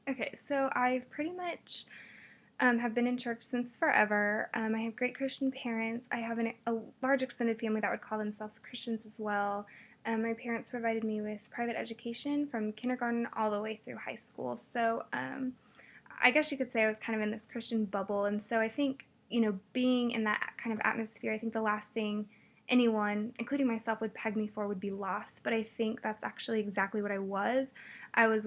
Okay, so I've pretty much have been in church since forever. I have great Christian parents. I have a large extended family that would call themselves Christians as well. My parents provided me with private education from kindergarten all the way through high school. So I guess you could say I was kind of in this Christian bubble. And so I think, being in that kind of atmosphere, I think the last thing anyone, including myself, would peg me for would be lost. But I think that's actually exactly what I was. I was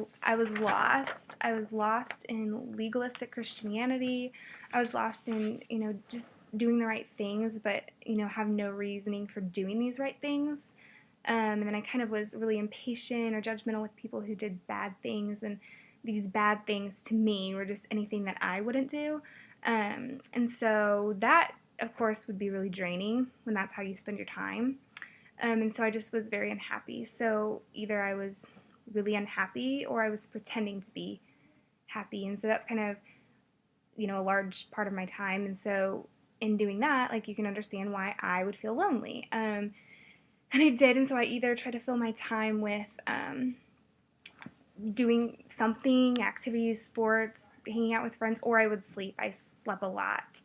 lost. I was lost in legalistic Christianity. I was lost in, just doing the right things, but, have no reasoning for doing these right things. And then I kind of was really impatient or judgmental with people who did bad things, and these bad things to me were just anything that I wouldn't do. And so that, of course, would be really draining when that's how you spend your time. And so I just was very unhappy. So either I was really unhappy or I was pretending to be happy. And so that's kind of, a large part of my time. And so in doing that, like, you can understand why I would feel lonely. And I did. And so I either tried to fill my time with doing something, activities, sports, hanging out with friends, or I would sleep. I slept a lot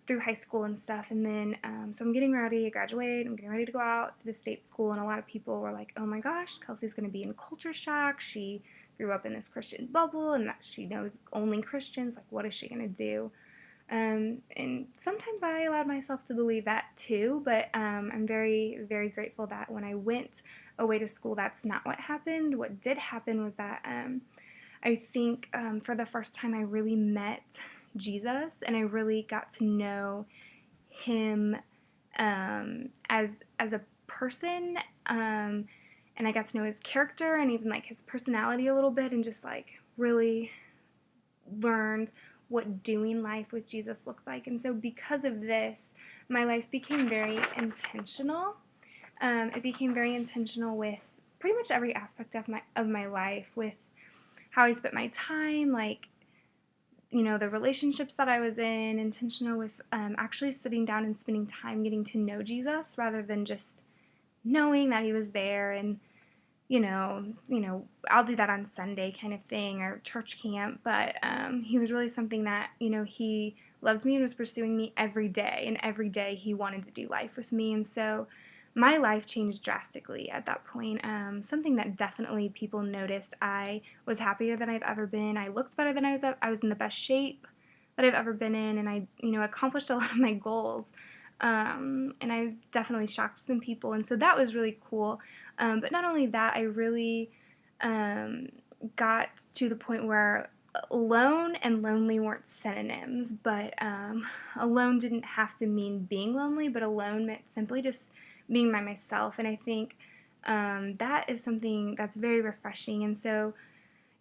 through high school and stuff. And then, so I'm getting ready to graduate. I'm getting ready to go out to the state school. And a lot of people were like, oh my gosh, Kelsey's going to be in culture shock. She grew up in this Christian bubble and that she knows only Christians. Like, what is she going to do? And sometimes I allowed myself to believe that too, but I'm very, very grateful that when I went away to school, that's not what happened. What did happen was that I think for the first time I really met Jesus, and I really got to know him as a person, and I got to know his character and even like his personality a little bit, and just like really learned what doing life with Jesus looked like. And so because of this, my life became very intentional. It became very intentional with pretty much every aspect of my life, with how I spent my time, like, the relationships that I was in, intentional with actually sitting down and spending time getting to know Jesus rather than just knowing that he was there and, I'll do that on Sunday kind of thing, or church camp, but he was really something that, he loved me and was pursuing me every day, and every day he wanted to do life with me. And so my life changed drastically at that point. Something that definitely people noticed. I was happier than I've ever been. I looked better than I was in the best shape that I've ever been in, and I, accomplished a lot of my goals. And I definitely shocked some people, and so that was really cool. But not only that, I really got to the point where alone and lonely weren't synonyms, but alone didn't have to mean being lonely, but alone meant simply just being by myself. And I think that is something that's very refreshing. And so,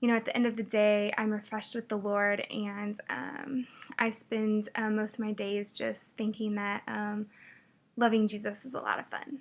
at the end of the day, I'm refreshed with the Lord, and I spend most of my days just thinking that loving Jesus is a lot of fun.